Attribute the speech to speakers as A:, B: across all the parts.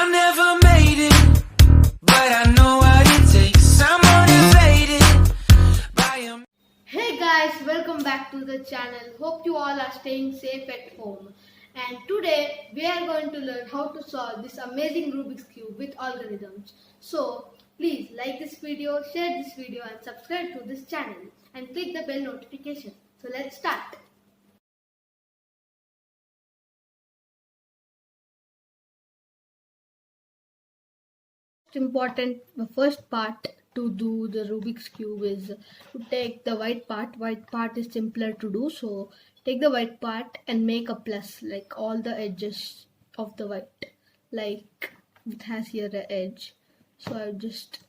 A: I never made it, but I know what it takes. I'm motivated by a...
B: Hey guys, welcome back to the channel. Hope you all are staying safe at home. And today we are going to learn how to solve this amazing Rubik's Cube with algorithms. So please like this video, share this video and subscribe to this channel and click the bell notification. So let's start. The first part to do the Rubik's Cube is to take the white part. White part is simpler to do, so take the white part and make a plus, like all the edges of the white, like it has here an edge. So I'll just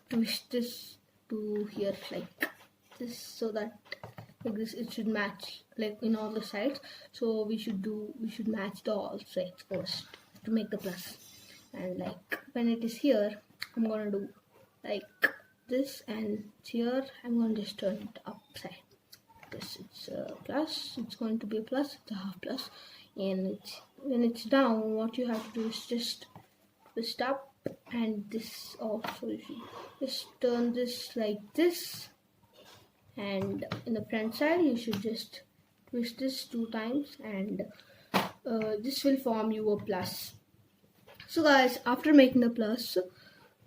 B: twist this to here like this, so that like this it should match like in all the sides. So we should match the all sides first to make the plus. And like when it is here, I'm gonna do like this, and here I'm gonna just turn it upside. This it's a plus, it's going to be a plus, it's a half plus, and when it's down, what you have to do is just twist up, and this also you should just turn this like this, and in the front side you should just twist this 2 times, and this will form you a plus. So guys, after making the plus,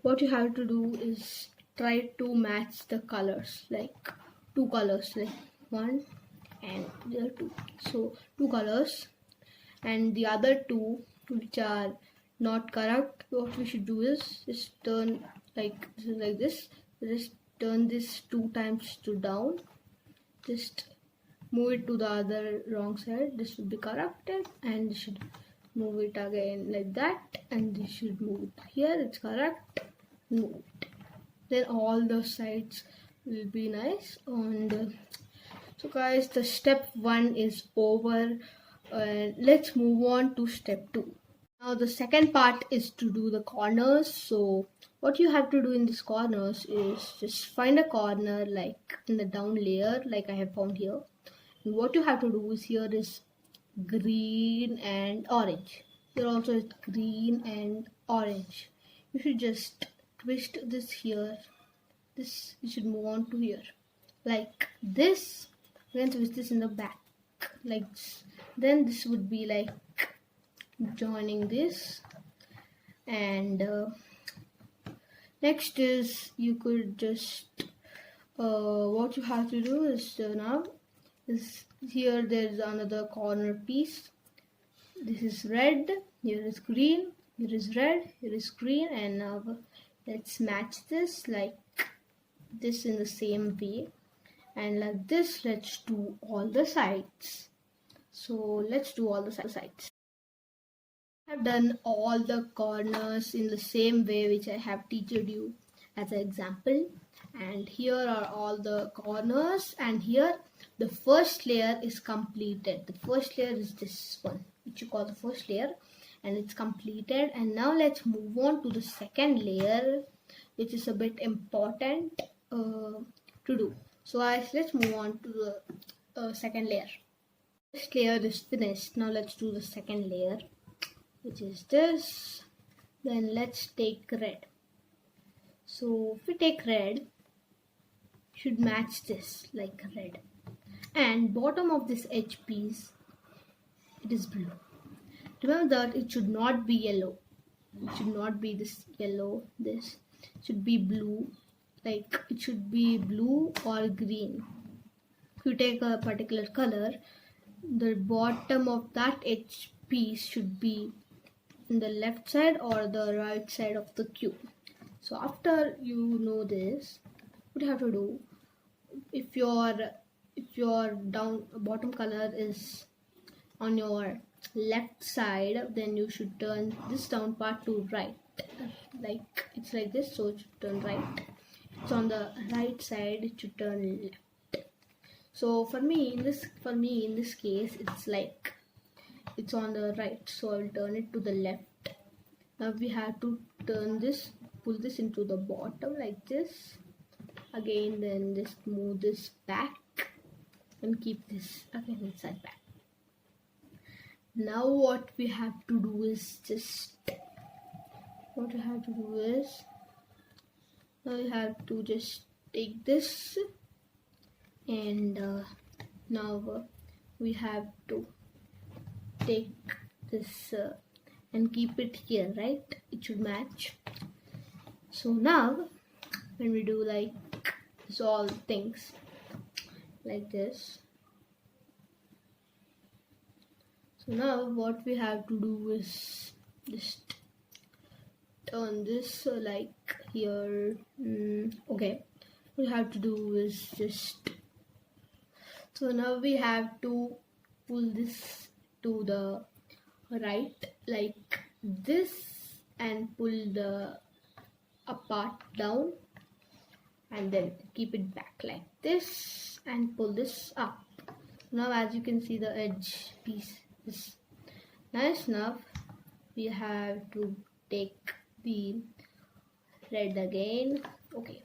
B: what you have to do is try to match the colors, like 2 colors, like 1 and the other 2. So 2 colors, and the other 2 which are not correct, what we should do is just turn like this, just turn this 2 times to down, just move it to the other wrong side, this should be corrected, and this should move it again like that, and this should move it here, it's correct, move it. Then all the sides will be nice. And so guys, the step 1 is over. Let's move on to step 2. Now the second part is to do the corners. So what you have to do in these corners is just find a corner like in the down layer, like I have found here. And what you have to do is here is green and orange. Here also is green and orange. You should just twist this here. This you should move on to here like this. Then twist this in the back like this. Then this would be like joining this. And next is you could just what you have to do is now is here there's another corner piece. This is red, here is green, here is red, here is green, and now let's match this like this in the same way, and like this let's do all the sides. So let's do all the sides. I have done all the corners in the same way which I have taught you as an example, and here are all the corners, and here the first layer is completed. The first layer is this one which you call the first layer, and it's completed. And now let's move on to the second layer, which is a bit important to do. So guys, let's move on to the second layer. This layer is finished. Now let's do the second layer, which is this. Then let's take red. So if we take red, should match this like red, and bottom of this edge piece, it is blue. Remember that it should not be yellow. It should not be this yellow. This should be blue. Like it should be blue or green. If you take a particular color, the bottom of that edge piece should be in the left side or the right side of the cube. So after you know this, what you have to do, if your bottom color is on your left side, then you should turn this down part to right, like it's like this, so it should turn right. It's on the right side, it should turn left. So for me in this case, it's like it's on the right, so I will turn it to the left. Now we have to turn this, pull this into the bottom like this again, then just move this back and keep this again inside back. Now what we have to do is just what you have to do is, now you have to just take this, and now we have to take this and keep it here, right? It should match. So now when we do like this, all things like this, so now what we have to do is just turn this like here. Okay, what we have to do is just, so now we have to pull this to the right like this and pull the apart down, and then keep it back like this and pull this up. Now as you can see, the edge piece is nice enough. We have to take the red again. Okay,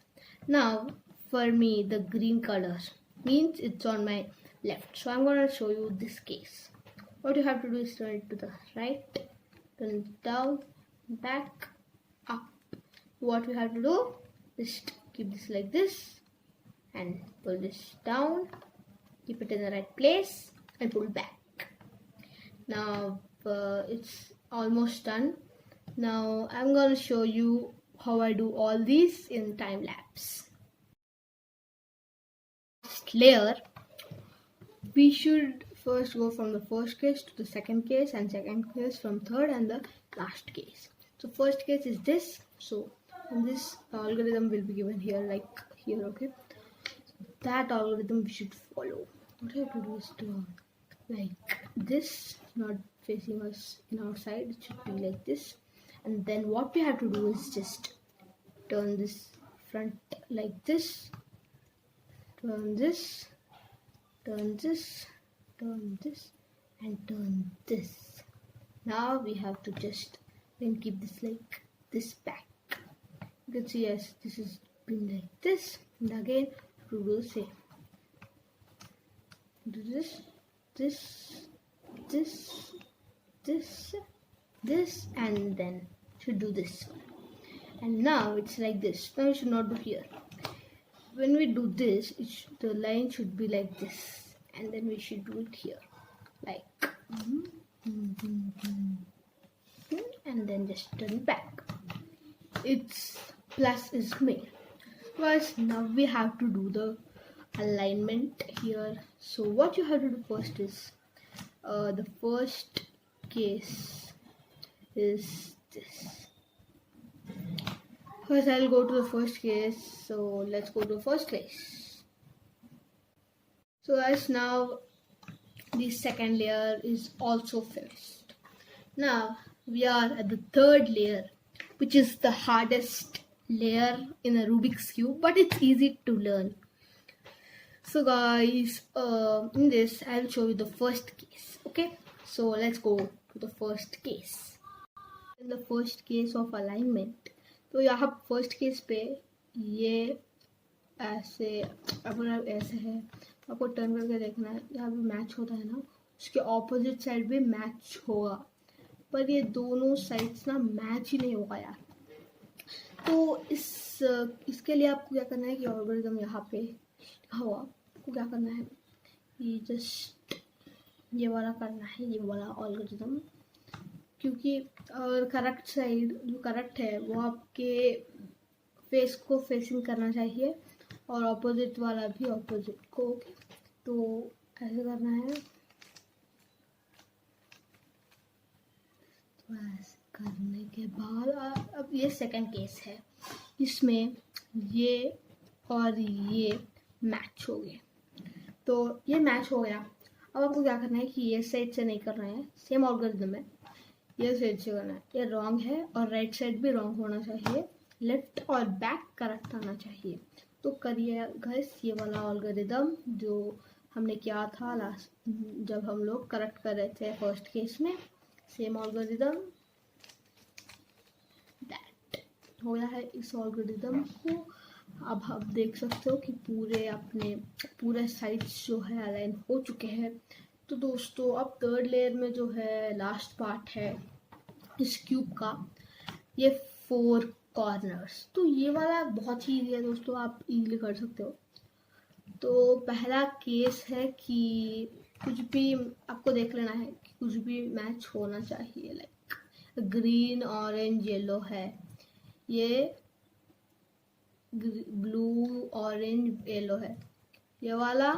B: now for me the green color means it's on my left, so I'm gonna show you this case. What you have to do is turn it to the right, turn it down, back, up. What we have to do is keep this like this and pull this down, keep it in the right place and pull back. Now it's almost done. Now I'm gonna show you how I do all these in time lapse. Layer, we should first go from the first case to the second case, and second case from third, and the last case. So first case is this. So and this algorithm will be given here, like here. Okay, so that algorithm we should follow. What I have to do is to like this, not facing us in outside. It should be like this. And then what we have to do is just turn this front like this, turn this, turn this, turn this, and turn this. Now we have to just then keep this like this back. You can see, yes, this is been like this, and again to do the same. Do this, this, this, this, and then should do this one. And now it's like this. Now we should not do here. When we do this, the line should be like this, and then we should do it here, like, and then just turn it back. Its plus is made. First, now we have to do the alignment here. So what you have to do first is, the first case is this. First I'll go to the first case, so let's go to the first case. So guys, now the second layer is also finished. Now we are at the third layer, which is the hardest layer in a Rubik's Cube, but it's easy to learn. So guys, in this I'll show you the first case. Okay, so let's go to the first case. In the first case of alignment, तो यहाँ first case पे ये ऐसे, अगर ऐसे है तो आपको टर्न करके देखना है, यहाँ पे मैच होता है ना, उसके ऑपोजिट साइड भी मैच होगा, पर ये दोनों साइड्स ना मैच ही नहीं होगा यार। तो इसके लिए आपको क्या करना है कि ऑलगोरिथम यहाँ पे हुआ, आपको क्या करना है, ये जस्ट ये वाला करना है, ये वाला ऑलगोरिथम, क्योंकि और करेक्ट साइड जो करेक्ट है वो आपके फेस को फेसिंग करना चाहिए और ऑपोजिट वाला भी ऑपोजिट को। तो ऐसे करना है, तो ऐसे करने के बाद अब ये सेकंड केस है, इसमें ये और ये मैच हो गए। तो ये मैच हो गया। अब आपको क्या करना है कि ये साइड से नहीं करना है, सेम ऑलगोरिथम है, ये साइड से करना है। ये रॉन्ग है और राइट साइड भी रॉन्ग होना चाहिए, लेफ्ट और बैक करेक्ट आना चाहिए। तो करिए गाइस ये वाला ऑलगोरिथम जो हमने किया था लास्ट, जब हम लोग करेक्ट कर रहे थे फर्स्ट केस में, सेम ऑलगोरिथम दैट हो गया है इस ऑलगोरिथम को। अब आप देख सकते हो कि पूरे साइड्स जो है अलाइन हो चुके हैं। तो दोस्तों अब थर्ड लेयर में जो है लास्ट पार्ट है इस क्यूब का, ये 4 कॉर्नर्स। तो ये वाला बहुत ही इजी है दोस्तों, आप इजीली कर सकते हो। तो पहला केस है कि कुछ भी आपको देख लेना है कि कुछ भी मैच होना चाहिए, लाइक ग्रीन ऑरेंज येलो है, ये ब्लू ऑरेंज येलो है, ये वाला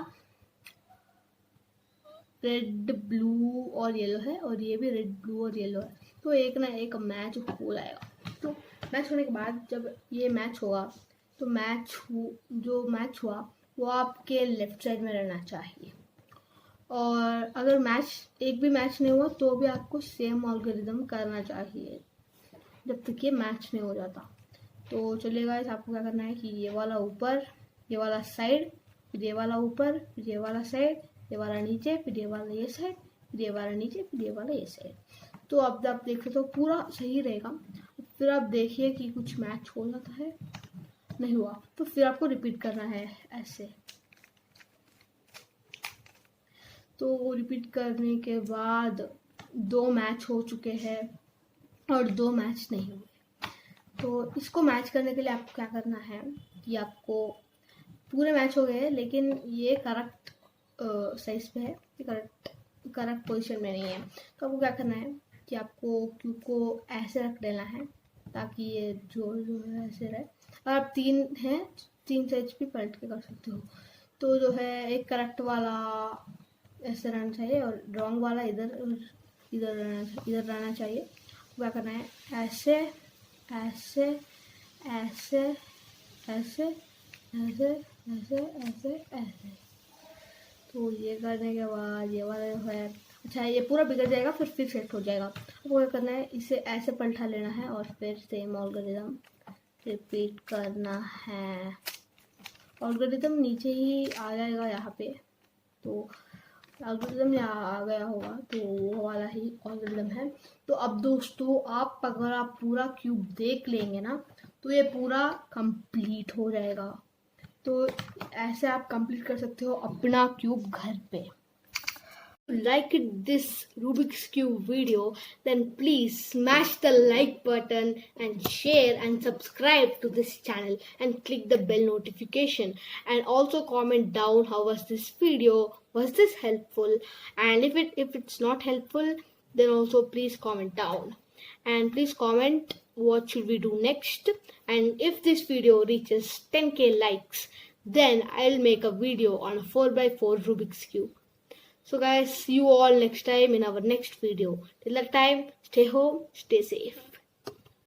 B: रेड ब्लू और येलो है, और ये भी रेड ब्लू और येलो है। तो एक ना एक मैच हो जाएगा। तो मैच होने के बाद जब ये मैच होगा तो जो मैच हुआ वो आपके लेफ्ट साइड में रहना चाहिए। और अगर एक भी मैच नहीं हुआ तो भी आपको सेम एल्गोरिथम करना चाहिए जब तक ये मैच नहीं हो जाता। तो चलिए गाइस, आपको क्या करना है कि ये वाला ऊपर, ये वाला साइड, फिर ये वाला ऊपर, फिर ये वाला साइड, ये वाला नीचे, फिर ये वाला ये साइड, फिर ये वाला नीचे, फिर ये वाला ये साइड। तो अब आप देखो तो पूरा सही रहेगा। फिर आप देखिए कि कुछ मैच हो जाता है, नहीं हुआ तो फिर आपको रिपीट करना है ऐसे। तो रिपीट करने के बाद 2 मैच हो चुके हैं और 2 मैच नहीं हुए। तो इसको मैच करने के लिए आपको क्या करना है कि आपको पूरे मैच हो गए लेकिन ये करेक्ट साइज पे है, ये करेक्ट पोजीशन में नहीं है। तो आपको क्या करना है कि आपको क्यू को ऐसे रख देना है ताकि ये जो है ऐसे रहे। और आप 3 हैं, 3 साइज भी पलट के कर सकते हो। तो जो है एक करेक्ट वाला ऐसे रहना चाहिए और रॉन्ग वाला इधर रहना चाहिए। क्या करना है, ऐसे ऐसे ऐसे ऐसे ऐसे ऐसे ऐसे ऐसे। तो ये करने के बाद ये वाला जो है, अच्छा ये पूरा बिगड़ जाएगा फिर सेट हो जाएगा। आपको क्या करना है, इसे ऐसे पलटा लेना है और फिर सेम एल्गोरिथम रिपीट करना है। एल्गोरिथम नीचे ही आ जाएगा यहाँ पे। तो एल्गोरिथम यहाँ आ गया होगा, तो वो वाला ही एल्गोरिथम है। तो अब दोस्तों अगर आप पूरा क्यूब देख लेंगे ना तो ये पूरा कंप्लीट हो जाएगा। तो ऐसे आप कंप्लीट कर सकते हो अपना क्यूब घर पे। Like this Rubik's Cube video, then please smash the like button and share and subscribe to this channel and click the bell notification, and also comment down how was this video, was this helpful, and if it's not helpful then also please comment down, and please comment what should we do next. And if this video reaches 10k likes, then I'll make a video on a 4x4 Rubik's Cube. So guys, see you all next time in our next video. Till that time, stay home, stay safe.